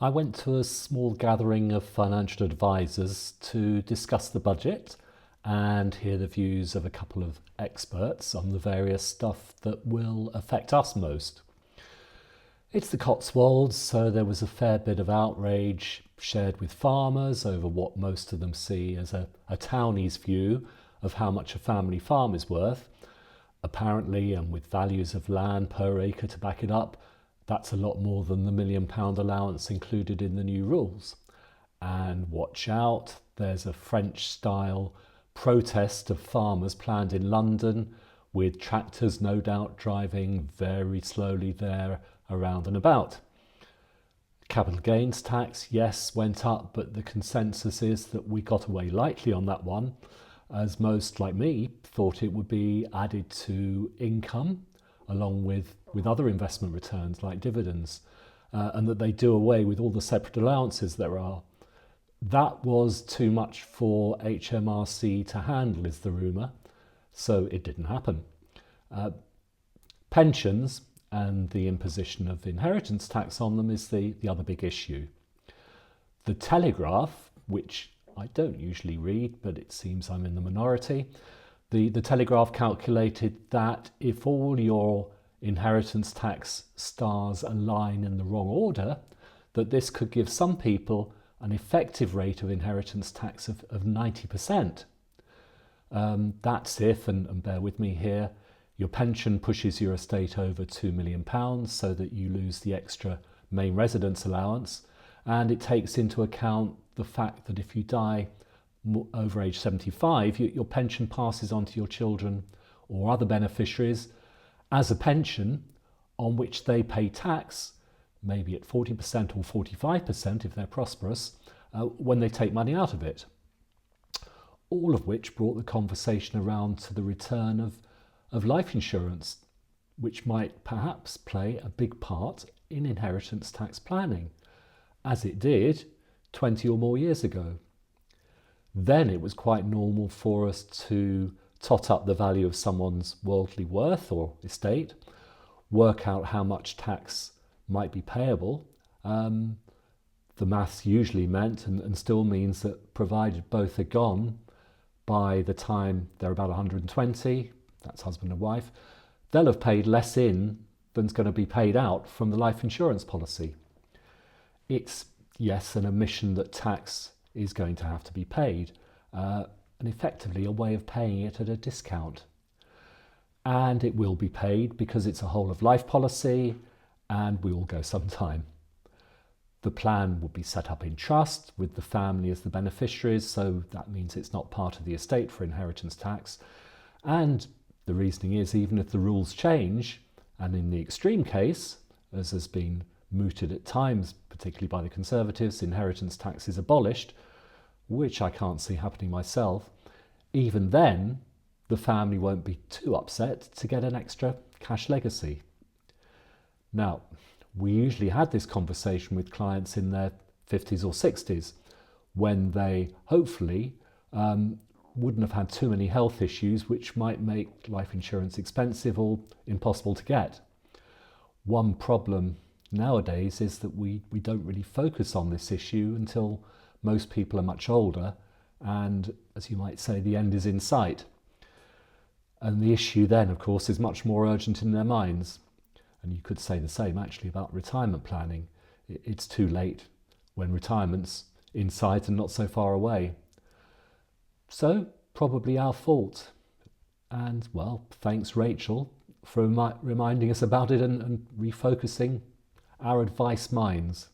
I went to a small gathering of financial advisors to discuss the budget and hear the views of a couple of experts on the various stuff that will affect us most. It's the Cotswolds, so there was a fair bit of outrage shared with farmers over what most of them see as a townie's view of how much a family farm is worth. Apparently, and with values of land per acre to back it up, that's a lot more than the £1 million allowance included in the new rules. And watch out, there's a French-style protest of farmers planned in London, with tractors no doubt driving very slowly there around and about. Capital gains tax, yes, went up, but the consensus is that we got away lightly on that one, as most, like me, thought it would be added to income along with other investment returns like dividends, and that they do away with all the separate allowances there are. That was too much for HMRC to handle, is the rumour, so it didn't happen. Pensions and the imposition of inheritance tax on them is the other big issue. The Telegraph, which I don't usually read, but it seems I'm in the minority, the Telegraph calculated that if all your inheritance tax stars align in the wrong order, that this could give some people an effective rate of inheritance tax of 90%. That's if, and bear with me here, your pension pushes your estate over £2 million so that you lose the extra main residence allowance, and it takes into account the fact that if you die over age 75, your pension passes on to your children or other beneficiaries as a pension on which they pay tax, maybe at 40% or 45% if they're prosperous, when they take money out of it. All of which brought the conversation around to the return of life insurance, which might perhaps play a big part in inheritance tax planning, as it did 20 or more years ago. Then it was quite normal for us to tot up the value of someone's worldly worth or estate, work out how much tax might be payable. The maths usually meant, and still means, that provided both are gone by the time they're about 120, that's husband and wife, they'll have paid less in than's going to be paid out from the life insurance policy. It's, yes, an admission that tax is going to have to be paid, and effectively a way of paying it at a discount. And it will be paid because it's a whole of life policy and we will go sometime. The plan will be set up in trust with the family as the beneficiaries, so that means it's not part of the estate for inheritance tax. And the reasoning is, even if the rules change, and in the extreme case, as has been mooted at times, particularly by the Conservatives, inheritance tax is abolished, which I can't see happening myself, even then the family won't be too upset to get an extra cash legacy. Now, we usually had this conversation with clients in their 50s or 60s, when they hopefully wouldn't have had too many health issues which might make life insurance expensive or impossible to get. One problem nowadays is that we don't really focus on this issue until most people are much older and, as you might say, the end is in sight. And the issue then, of course, is much more urgent in their minds. And you could say the same actually about retirement planning. It's too late when retirement's in sight and not so far away. So, probably our fault. And, well, thanks Rachel for reminding us about it and refocusing our advice minds.